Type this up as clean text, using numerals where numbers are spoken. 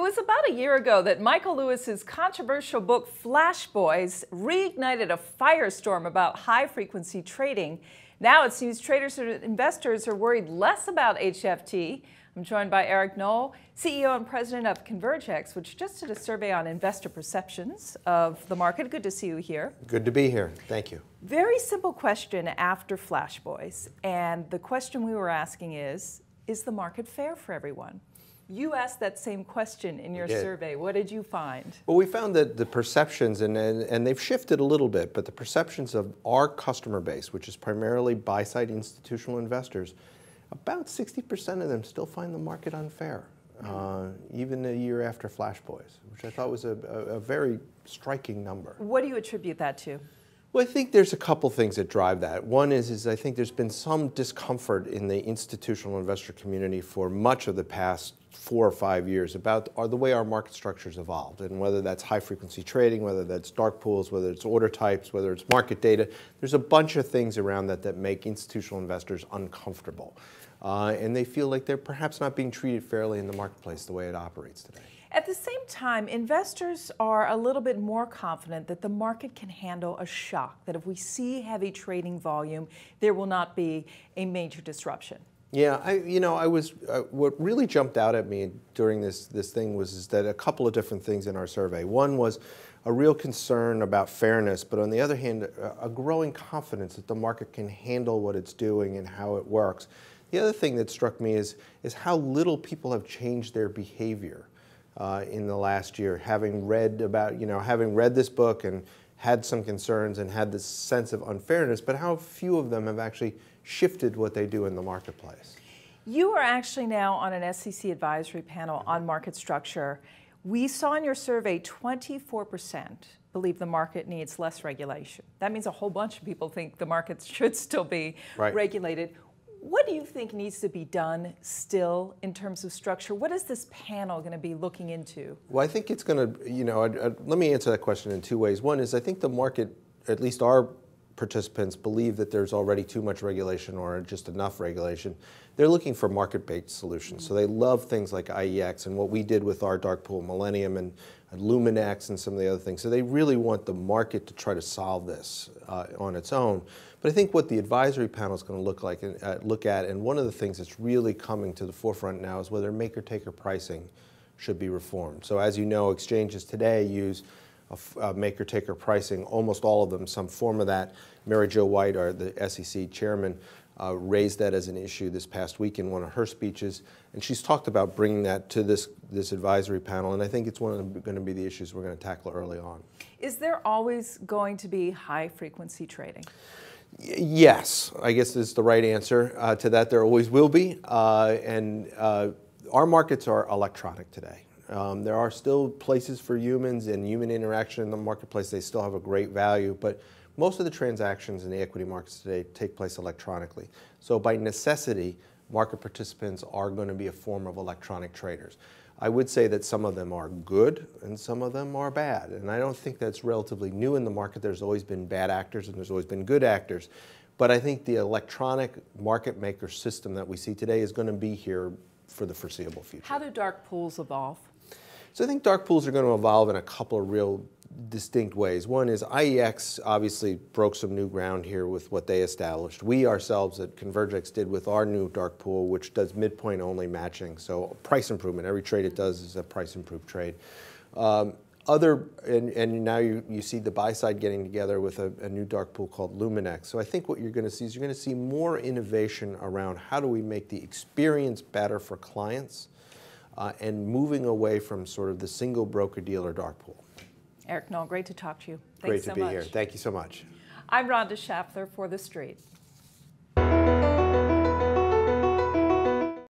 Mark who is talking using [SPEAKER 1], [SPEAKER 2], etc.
[SPEAKER 1] It was about a year ago that Michael Lewis's controversial book, Flash Boys, reignited a firestorm about high-frequency trading. Now it seems traders and investors are worried less about HFT. I'm joined by Eric Noll, CEO and president of Convergex, which just did a survey on investor perceptions of the market. Good to see you here.
[SPEAKER 2] Good to be here. Thank you.
[SPEAKER 1] Very simple question after Flash Boys. And the question we were asking is the market fair for everyone? You asked that same question in your survey. What did you find?
[SPEAKER 2] Well, we found that the perceptions, and they've shifted a little bit, but the perceptions of our customer base, which is primarily buy-side institutional investors, about 60% of them still find the market unfair, even a year after Flash Boys, which I thought was a very striking number.
[SPEAKER 1] What do you attribute that to?
[SPEAKER 2] Well, I think there's a couple things that drive that. One is I think there's been some discomfort in the institutional investor community for much of the past 4 or 5 years about the way our market structure's evolved, and whether that's high-frequency trading, whether that's dark pools, whether it's order types, whether it's market data. There's a bunch of things around that make institutional investors uncomfortable. And they feel like they're perhaps not being treated fairly in the marketplace the way it operates today.
[SPEAKER 1] At the same time, investors are a little bit more confident that the market can handle a shock, that if we see heavy trading volume, there will not be a major disruption.
[SPEAKER 2] Yeah, what really jumped out at me during this thing was that a couple of different things in our survey. One was a real concern about fairness, but on the other hand, a growing confidence that the market can handle what it's doing and how it works. The other thing that struck me is how little people have changed their behavior in the last year, having read this book and had some concerns and had this sense of unfairness, but how few of them have actually shifted what they do in the marketplace.
[SPEAKER 1] You are actually now on an SEC advisory panel on market structure. We saw in your survey 24% believe the market needs less regulation. That means a whole bunch of people think the markets should still be regulated. What do you think needs to be done still in terms of structure? What is this panel going to be looking into?
[SPEAKER 2] Well, I think it's going to, let me answer that question in two ways. One is I think the market, at least our participants, believe that there's already too much regulation or just enough regulation. They're looking for market-based solutions. So they love things like IEX and what we did with our dark pool Millennium and Luminex and some of the other things. So they really want the market to try to solve this on its own. But I think what the advisory panel is going to look at, and one of the things that's really coming to the forefront now is whether maker-taker pricing should be reformed. So as you know, exchanges today use maker-taker pricing, almost all of them, some form of that. Mary Jo White, the SEC chairman, raised that as an issue this past week in one of her speeches, and she's talked about bringing that to this advisory panel, and I think it's going to be the issues we're going to tackle early on.
[SPEAKER 1] Is there always going to be high-frequency trading?
[SPEAKER 2] Yes, I guess is the right answer to that. There always will be, and our markets are electronic today. There are still places for humans and human interaction in the marketplace. They still have a great value, but most of the transactions in the equity markets today take place electronically. So by necessity, market participants are going to be a form of electronic traders. I would say that some of them are good and some of them are bad. And I don't think that's relatively new in the market. There's always been bad actors and there's always been good actors. But I think the electronic market maker system that we see today is going to be here for the foreseeable future.
[SPEAKER 1] How do dark pools evolve?
[SPEAKER 2] So I think dark pools are going to evolve in a couple of real distinct ways. One is IEX obviously broke some new ground here with what they established. We ourselves at Convergex did with our new dark pool, which does midpoint only matching, so price improvement. Every trade it does is a price improved trade. And now you see the buy side getting together with a new dark pool called Luminex. So I think what you're going to see is you're going to see more innovation around how do we make the experience better for clients and moving away from sort of the single broker-dealer dark pool.
[SPEAKER 1] Eric Noll, great to talk to you.
[SPEAKER 2] Thanks so much. Great to be here. Thank you so much.
[SPEAKER 1] I'm Rhonda Schaffler for The Street.